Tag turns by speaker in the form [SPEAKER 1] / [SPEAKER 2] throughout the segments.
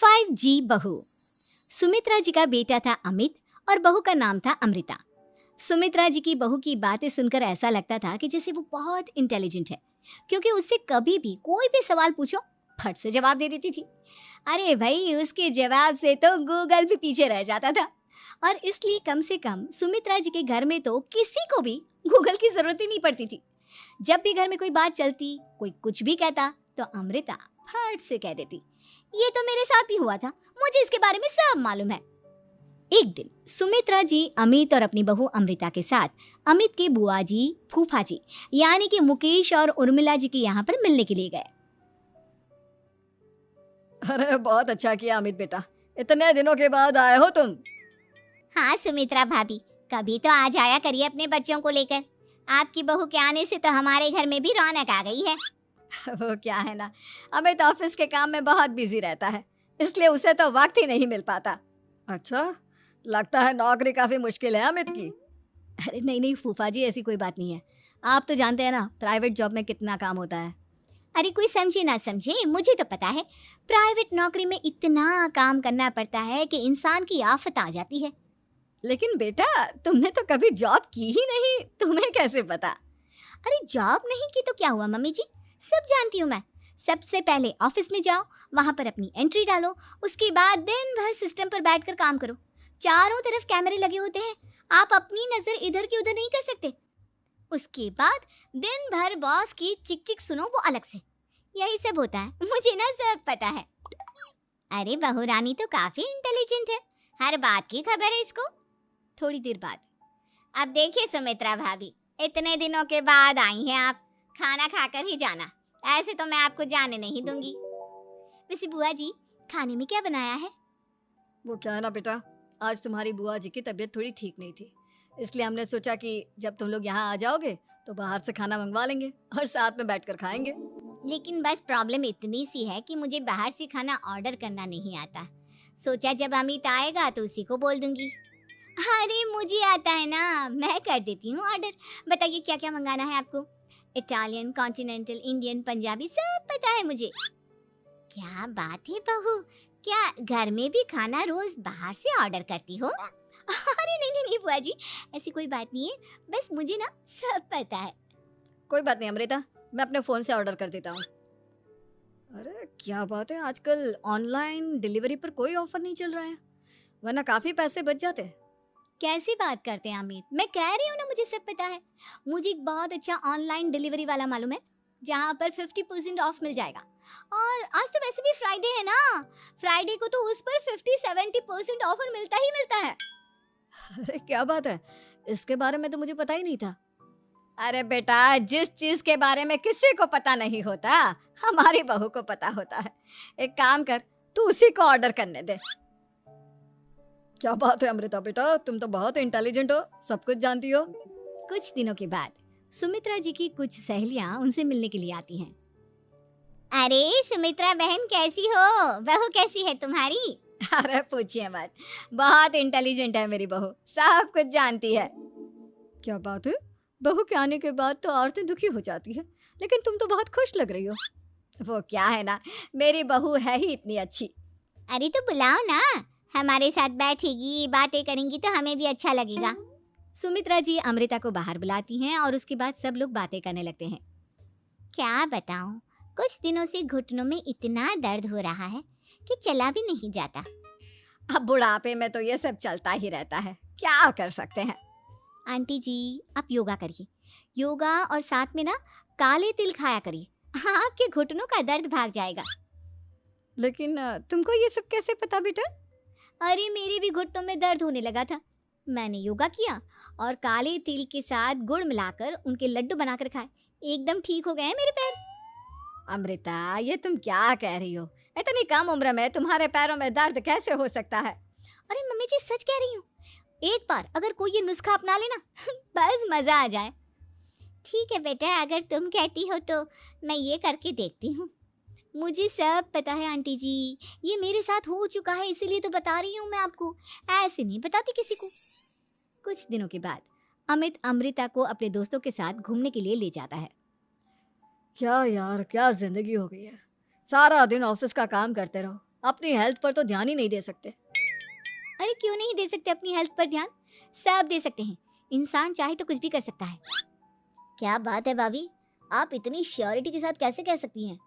[SPEAKER 1] 5G बहू। सुमित्रा जी का बेटा था अमित और बहू का नाम था अमृता। सुमित्रा जी की बहू की बातें सुनकर ऐसा लगता था कि जैसे वो बहुत इंटेलिजेंट है, क्योंकि उससे कभी भी कोई भी सवाल पूछो फट से जवाब दे देती थी। अरे भाई, उसके जवाब से तो गूगल भी पीछे रह जाता था। और इसलिए कम से कम सुमित्रा जी के घर में तो किसी को भी गूगल की जरूरत ही नहीं पड़ती थी। जब भी घर में कोई बात चलती, कोई कुछ भी कहता, तो अमृता फट से कह देती, ये तो मेरे साथ भी हुआ था, मुझे इसके बारे में सब मालूम है। एक दिन सुमित्रा जी अमित और अपनी बहू अमृता के साथ अमित के बुआ जी, फूफा जी यानी कि मुकेश और उर्मिला जी के यहाँ पर मिलने के लिए गए।
[SPEAKER 2] अरे बहुत अच्छा किया अमित बेटा, इतने दिनों के बाद आए हो तुम।
[SPEAKER 1] हाँ सुमित्रा भाभी, कभी तो आ जाया करिए अपने बच्चों को लेकर। आपकी बहू के आने से तो हमारे घर में भी रौनक आ गई है।
[SPEAKER 2] वो क्या है ना, अमित ऑफिस के काम में बहुत बिजी रहता है, इसलिए उसे तो वक्त ही नहीं मिल पाता। अच्छा, लगता है नौकरी काफी मुश्किल है अमित की।
[SPEAKER 1] अरे नहीं नहीं फूफा जी, ऐसी कोई बात नहीं है। आप तो जानते हैं ना प्राइवेट जॉब में कितना काम होता है। अरे कोई समझे ना समझे, मुझे तो पता है प्राइवेट नौकरी में इतना काम करना पड़ता है कि इंसान की आफत आ जाती है।
[SPEAKER 2] लेकिन बेटा, तुमने तो कभी जॉब की ही नहीं, तुम्हें कैसे पता?
[SPEAKER 1] अरे जॉब नहीं की तो क्या हुआ मम्मी जी, सब जानती हूँ मैं। सबसे पहले ऑफिस में जाओ, वहां पर अपनी एंट्री डालो, उसके बाद दिन भर सिस्टम पर बैठकर काम करो। चारों तरफ कैमरे लगे होते हैं, आप अपनी नजर इधर की उधर नहीं कर सकते। उसके बाद दिन भर बॉस की चिक चिक सुनो, वो अलग से। यही सब होता है, मुझे ना सब पता है। अरे बहू रानी तो काफी इंटेलिजेंट है, हर बात की खबर है इसको। थोड़ी देर बाद, अब देखिए सुमित्रा भाभी, इतने दिनों के बाद आई हैं आप, खाना खाकर ही जाना, ऐसे तो मैं आपको जाने नहीं दूंगी। वैसे बुआ जी, खाने में क्या बनाया है?
[SPEAKER 2] वो क्या है ना बेटा, आज तुम्हारी बुआ जी की तबीयत थोड़ी ठीक नहीं थी, इसलिए हमने सोचा कि जब तुम लोग यहाँ आ जाओगे तो बाहर से खाना मंगवा लेंगे और साथ में बैठकर खाएंगे।
[SPEAKER 1] लेकिन बस प्रॉब्लम इतनी सी है कि मुझे बाहर से खाना ऑर्डर करना नहीं आता। सोचा जब अमित आएगा तो उसी को बोल दूंगी। अरे मुझे आता है ना, मैं कर देती हूँ ऑर्डर। बताइए क्या क्या मंगाना है आपको? इटालियन, कॉन्टिनेंटल, इंडियन, पंजाबी, सब पता है मुझे। क्या बात है बहू, क्या घर में भी खाना रोज बाहर से ऑर्डर करती हो? अरे नहीं नहीं नहीं बुआ जी, ऐसी कोई बात नहीं है, बस मुझे ना सब पता है।
[SPEAKER 2] कोई बात नहीं अमृता, मैं अपने फोन से ऑर्डर कर देता हूँ। अरे क्या बात है, आजकल ऑनलाइन डिलीवरी पर कोई ऑफर नहीं चल रहा है, वरना काफी पैसे बच जाते हैं।
[SPEAKER 1] कैसी बात करते हैं अमित, मैं कह रही हूँ ना मुझे सब पता है। मुझे एक बहुत अच्छा ऑनलाइन डिलीवरी वाला मालूम है, जहाँ पर 50% ऑफ मिल जाएगा। और आज तो वैसे भी फ्राइडे है ना, फ्राइडे को तो उस पर 50-70% ऑफर मिलता ही मिलता है।
[SPEAKER 2] अरे क्या बात है, इसके बारे में तो मुझे पता ही नहीं था। अरे बेटा, जिस चीज के बारे में किसी को पता नहीं होता, हमारी बहू को पता होता है। एक काम कर, तू उसी को ऑर्डर करने दे। क्या बात है अमृता बेटा, तुम तो बहुत इंटेलिजेंट हो, सब कुछ जानती हो।
[SPEAKER 1] कुछ दिनों के बाद सुमित्रा जी की कुछ सहेलियां उनसे मिलने के लिए आती हैं। अरे सुमित्रा बहन कैसी हो, बहू कैसी है तुम्हारी?
[SPEAKER 2] अरे पूछिए मत, बहुत इंटेलिजेंट है मेरी बहू, सब कुछ जानती है। क्या बात है, बहू के आने के बाद तो औरतें दुखी हो जाती है, लेकिन तुम तो बहुत खुश लग रही हो। वो क्या है ना, मेरी बहू है ही इतनी अच्छी।
[SPEAKER 1] अरे तो बुलाओ ना, हमारे साथ बैठेगी, बातें करेंगी तो हमें भी अच्छा लगेगा। सुमित्रा जी अमृता को बाहर बुलाती हैं और उसके बाद सब लोग बातें करने लगते हैं। क्या बताऊं, कुछ दिनों से घुटनों में इतना दर्द हो रहा है कि चला भी नहीं जाता।
[SPEAKER 2] अब बुढ़ापे में तो ये सब चलता ही रहता है, क्या कर सकते हैं।
[SPEAKER 1] आंटी जी, आप योगा करिए, योगा और साथ में ना काले तिल खाया करिए, आपके घुटनों का दर्द भाग जाएगा।
[SPEAKER 2] लेकिन तुमको ये सब कैसे पता बेटा?
[SPEAKER 1] अरे मेरे भी घुटनों में दर्द होने लगा था, मैंने योगा किया और काले तिल के साथ गुड़ मिलाकर उनके लड्डू बनाकर खाए, एकदम ठीक हो गए हैं मेरे पैर।
[SPEAKER 2] अमृता, ये तुम क्या कह रही हो? इतनी कम उम्र में तुम्हारे पैरों में दर्द कैसे हो सकता है?
[SPEAKER 1] अरे मम्मी जी सच कह रही हूँ, एक बार अगर कोई ये नुस्खा अपना लेना बस मजा आ जाए। ठीक है बेटा, अगर तुम कहती हो तो मैं ये करके देखती हूँ। मुझे सब पता है आंटी जी, ये मेरे साथ हो चुका है, इसीलिए तो बता रही हूँ मैं आपको, ऐसे नहीं बताती किसी को। कुछ दिनों के बाद अमित अमृता को अपने दोस्तों के साथ घूमने के लिए ले जाता है।
[SPEAKER 2] क्या यार, क्या जिंदगी हो गई है, सारा दिन ऑफिस का काम करते रहो, अपनी हेल्थ पर तो ध्यान ही नहीं दे सकते।
[SPEAKER 1] अरे क्यों नहीं दे सकते अपनी हेल्थ पर ध्यान? सब दे सकते हैं। इंसान चाहे तो कुछ भी कर सकता है। क्या बात है भाभी, आप इतनी श्योरिटी के साथ कैसे कह सकती हैं?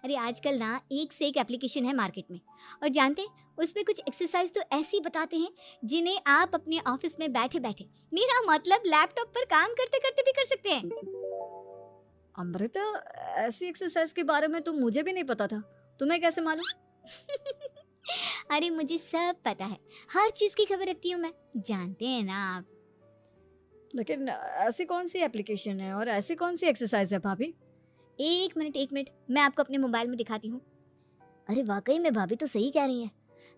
[SPEAKER 1] अरे आजकल ना एक से एक एप्लीकेशन है मार्केट में, और जानते हैं उसमें कुछ एक्सरसाइज तो ऐसी बताते हैं जिन्हें आप अपने ऑफिस में बैठे बैठे, मेरा मतलब लैपटॉप पर काम करते करते भी कर सकते हैं।
[SPEAKER 2] अमृता, ऐसी एक्सरसाइज के बारे में तो मुझे भी नहीं पता था। तुम्हें कैसे मालूम?
[SPEAKER 1] अरे मुझे सब पता है, हर चीज की खबर रखती हूँ मैं, जानते हैं ना आप।
[SPEAKER 2] लेकिन ऐसी कौन सी एप्लीकेशन है और ऐसी कौन सी एक्सरसाइज है भाभी?
[SPEAKER 1] एक मिनट, मैं आपको अपने मोबाइल में दिखाती हूँ। अरे वाकई में भाभी तो सही कह रही हैं।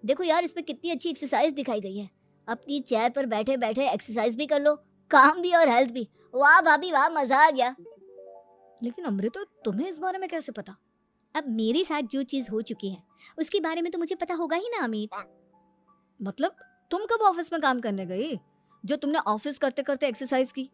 [SPEAKER 1] देखो यार, इसमें कितनी अच्छी एक्सरसाइज दिखाई गई है। अपनी चेयर पर बैठे बैठे एक्सरसाइज भी कर लो, काम भी और हेल्थ भी। वाह भाभी वाह, मजा आ गया।
[SPEAKER 2] लेकिन अमृता, तुम्हें इस बारे में कैसे पता?
[SPEAKER 1] अब मेरे साथ जो चीज हो चुकी है उसके बारे में तो मुझे पता होगा ही ना अमित।
[SPEAKER 2] मतलब तुम कब ऑफिस में काम करने गई जो तुमने ऑफिस करते करते एक्सरसाइज की?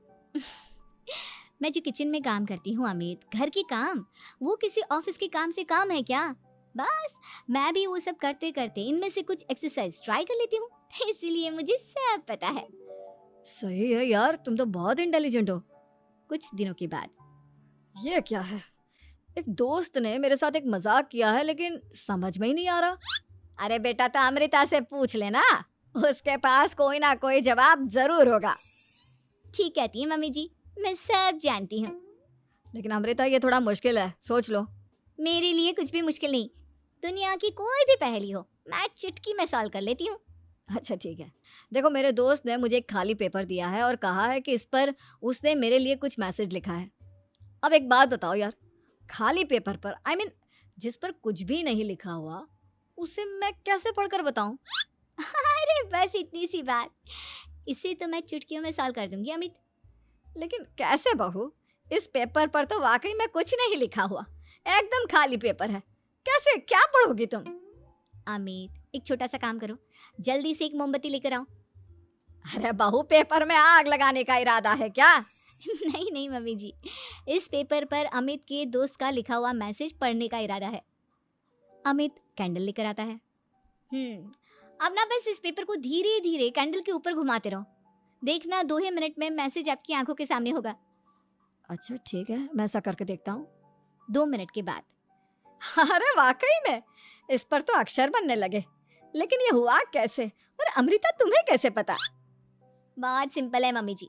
[SPEAKER 1] मैं जो किचन में काम करती हूँ अमित, घर के काम, वो किसी ऑफिस के काम से काम है क्या? बस मैं भी वो सब करते करते इनमें से कुछ एक्सरसाइज ट्राई कर लेती हूँ, इसीलिए मुझे सब पता है।
[SPEAKER 2] सही है यार, तुम तो बहुत इंटेलिजेंट हो।
[SPEAKER 1] कुछ दिनों के बाद,
[SPEAKER 2] ये क्या है? एक दोस्त ने मेरे साथ एक मजाक किया है, लेकिन समझ में ही नहीं आ रहा।
[SPEAKER 1] अरे बेटा, तो अमृता से पूछ लेना, उसके पास कोई ना कोई जवाब जरूर होगा। ठीक कहती है मम्मी जी, मैं सब जानती हूँ।
[SPEAKER 2] लेकिन अमृता, ये थोड़ा मुश्किल है, सोच लो।
[SPEAKER 1] मेरे लिए कुछ भी मुश्किल नहीं, दुनिया की कोई भी पहेली हो मैं चुटकी में सॉल्व कर लेती हूँ।
[SPEAKER 2] अच्छा ठीक है, देखो मेरे दोस्त ने मुझे एक खाली पेपर दिया है और कहा है कि इस पर उसने मेरे लिए कुछ मैसेज लिखा है। अब एक बात बताओ यार, खाली पेपर पर, आई मीन जिस पर कुछ भी नहीं लिखा हुआ, उसे मैं कैसे पढ़कर बताऊं?
[SPEAKER 1] अरे बस इतनी सी बात, इसे तो मैं चुटकियों में सॉल्व कर दूंगी अमित।
[SPEAKER 2] लेकिन कैसे बहू? इस पेपर पर तो वाकई में कुछ नहीं लिखा हुआ, एकदम खाली पेपर है। कैसे, क्या पढ़ोगी तुम?
[SPEAKER 1] अमित, एक छोटा सा काम करो, जल्दी से एक मोमबत्ती लेकर आओ।
[SPEAKER 2] अरे बहू, पेपर में आग लगाने का इरादा है क्या?
[SPEAKER 1] नहीं नहीं मम्मी जी, इस पेपर पर अमित के दोस्त का लिखा हुआ मैसेज पढ़ने का इरादा है। अमित कैंडल लेकर आता है। अब ना बस इस पेपर को धीरे धीरे कैंडल के ऊपर घुमाते रहो, देखना 2 ही मिनट में मैसेज आपकी आंखों के सामने होगा।
[SPEAKER 2] अच्छा ठीक है, मैं ऐसा करके देखता हूँ।
[SPEAKER 1] 2 मिनट के बाद,
[SPEAKER 2] अरे वाकई में इस पर तो अक्षर बनने लगे। लेकिन ये हुआ कैसे? और अमृता, तुम्हें कैसे पता?
[SPEAKER 1] बहुत सिंपल है मम्मी जी,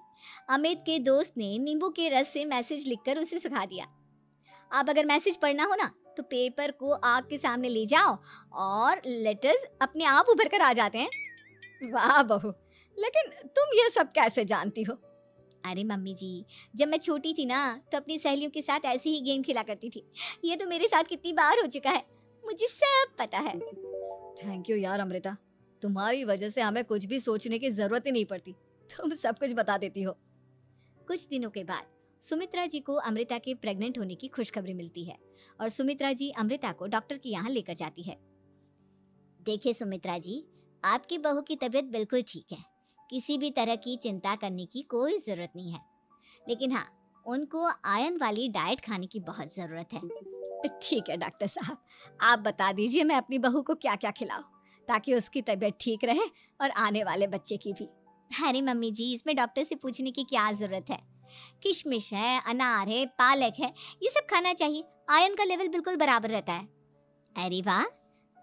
[SPEAKER 1] अमित के दोस्त ने नींबू के रस से मैसेज लिखकर उसे सुखा दिया। अब अगर मैसेज पढ़ना हो ना तो पेपर को आग के सामने ले जाओ और लेटर्स अपने आप उभर कर आ जाते हैं।
[SPEAKER 2] वाह बहू, लेकिन तुम ये सब कैसे जानती हो?
[SPEAKER 1] अरे मम्मी जी, जब मैं छोटी थी ना तो अपनी सहेलियों के साथ ऐसे ही गेम खेला करती थी। ये तो मेरे साथ कितनी बार हो चुका है, मुझे सब पता है।
[SPEAKER 2] थैंक यू यार अमृता, तुम्हारी वजह से हमें कुछ भी सोचने की जरूरत ही नहीं पड़ती, तुम सब कुछ बता देती हो।
[SPEAKER 1] कुछ दिनों के बाद सुमित्रा जी को अमृता के प्रेग्नेंट होने की खुशखबरी मिलती है और सुमित्रा जी अमृता को डॉक्टर के यहाँ लेकर जाती है। देखिए सुमित्रा जी, आपकी बहू की तबीयत बिल्कुल ठीक है, किसी भी तरह की चिंता करने की कोई जरूरत नहीं है, लेकिन हाँ, उनको आयरन वाली डाइट खाने की बहुत जरूरत है।
[SPEAKER 2] ठीक है डॉक्टर साहब, आप बता दीजिए मैं अपनी बहू को क्या क्या खिलाऊं ताकि उसकी तबीयत ठीक रहे और आने वाले बच्चे की भी।
[SPEAKER 1] अरे मम्मी जी, इसमें डॉक्टर से पूछने की क्या जरूरत है, किशमिश है, अनार है, पालक है, ये सब खाना चाहिए, आयरन का लेवल बिल्कुल बराबर रहता है। अरे वाह,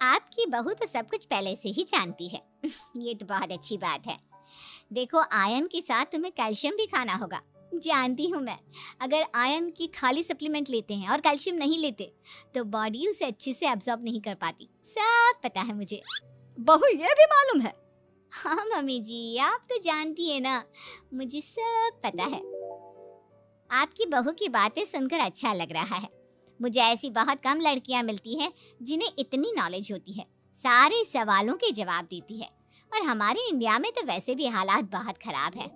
[SPEAKER 1] आपकी बहू तो सब कुछ पहले से ही जानती है। ये तो बहुत अच्छी बात है। देखो, आयरन के साथ तुम्हें कैल्शियम भी खाना होगा, जानती हूँ मैं। अगर आयरन की खाली सप्लीमेंट लेते हैं और कैल्शियम नहीं लेते तो बॉडी उसे अच्छे से एब्जॉर्ब नहीं कर पाती, सब पता है मुझे।
[SPEAKER 2] बहू, ये भी मालूम है?
[SPEAKER 1] हाँ मम्मी जी, आप तो जानती है ना, मुझे सब पता है। आपकी बहू की बातें सुनकर अच्छा लग रहा है। मुझे ऐसी बहुत कम लड़कियां मिलती हैं जिन्हें इतनी नॉलेज होती है, सारे सवालों के जवाब देती है, और हमारे इंडिया में तो वैसे भी हालात बहुत खराब है।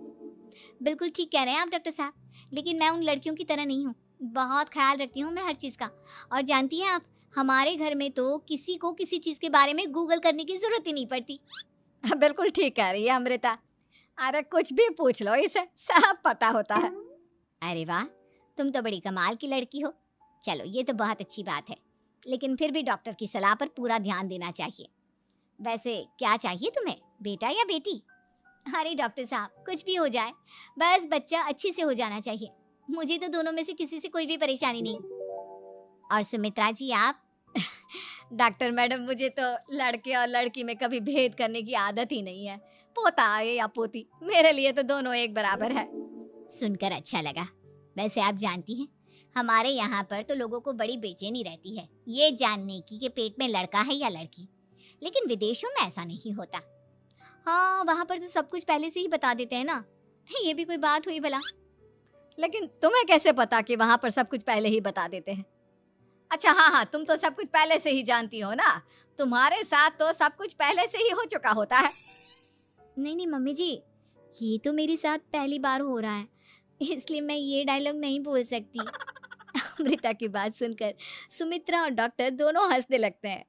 [SPEAKER 1] बिल्कुल ठीक कह रहे हैं आप डॉक्टर साहब, लेकिन मैं उन लड़कियों की तरह नहीं हूँ, बहुत ख्याल रखती हूँ मैं हर चीज़ का। और जानती हैं आप, हमारे घर में तो किसी को किसी चीज़ के बारे में गूगल करने की जरूरत ही नहीं पड़ती।
[SPEAKER 2] बिल्कुल ठीक कह रही है अमृता, अरे कुछ भी पूछ लो, इसे सब पता होता है।
[SPEAKER 1] अरे वाह, तुम तो बड़ी कमाल की लड़की हो। चलो, ये तो बहुत अच्छी बात है, लेकिन फिर भी डॉक्टर की सलाह पर पूरा ध्यान देना चाहिए। वैसे क्या चाहिए तुम्हें, बेटा या बेटी? अरे डॉक्टर साहब, कुछ भी हो जाए, बस बच्चा अच्छे से हो जाना चाहिए। मुझे तो दोनों में से किसी से कोई भी परेशानी नहीं। और सुमित्रा जी आप?
[SPEAKER 2] डॉक्टर मैडम, मुझे तो लड़के और लड़की में कभी भेद करने की आदत ही नहीं है। पोता आए या पोती, मेरे लिए तो दोनों एक बराबर है।
[SPEAKER 1] सुनकर अच्छा लगा। वैसे आप जानती हैं, हमारे यहाँ पर तो लोगों को बड़ी बेचैनी रहती है ये जानने की कि पेट में लड़का है या लड़की। लेकिन विदेशों में ऐसा नहीं होता। हाँ, वहाँ पर तो सब कुछ पहले से ही बता देते हैं ना। ये भी कोई बात हुई भला?
[SPEAKER 2] लेकिन तुम्हें कैसे पता कि वहां पर सब कुछ पहले ही बता देते हैं? अच्छा, हाँ हाँ, तुम तो सब कुछ पहले से ही जानती हो ना। तुम्हारे साथ तो सब कुछ पहले से ही हो चुका होता है।
[SPEAKER 1] नहीं नहीं मम्मी जी, ये तो मेरे साथ पहली बार हो रहा है, इसलिए मैं ये डायलॉग नहीं बोल सकती। अमृता की बात सुनकर सुमित्रा और डॉक्टर दोनों हंसने लगते हैं।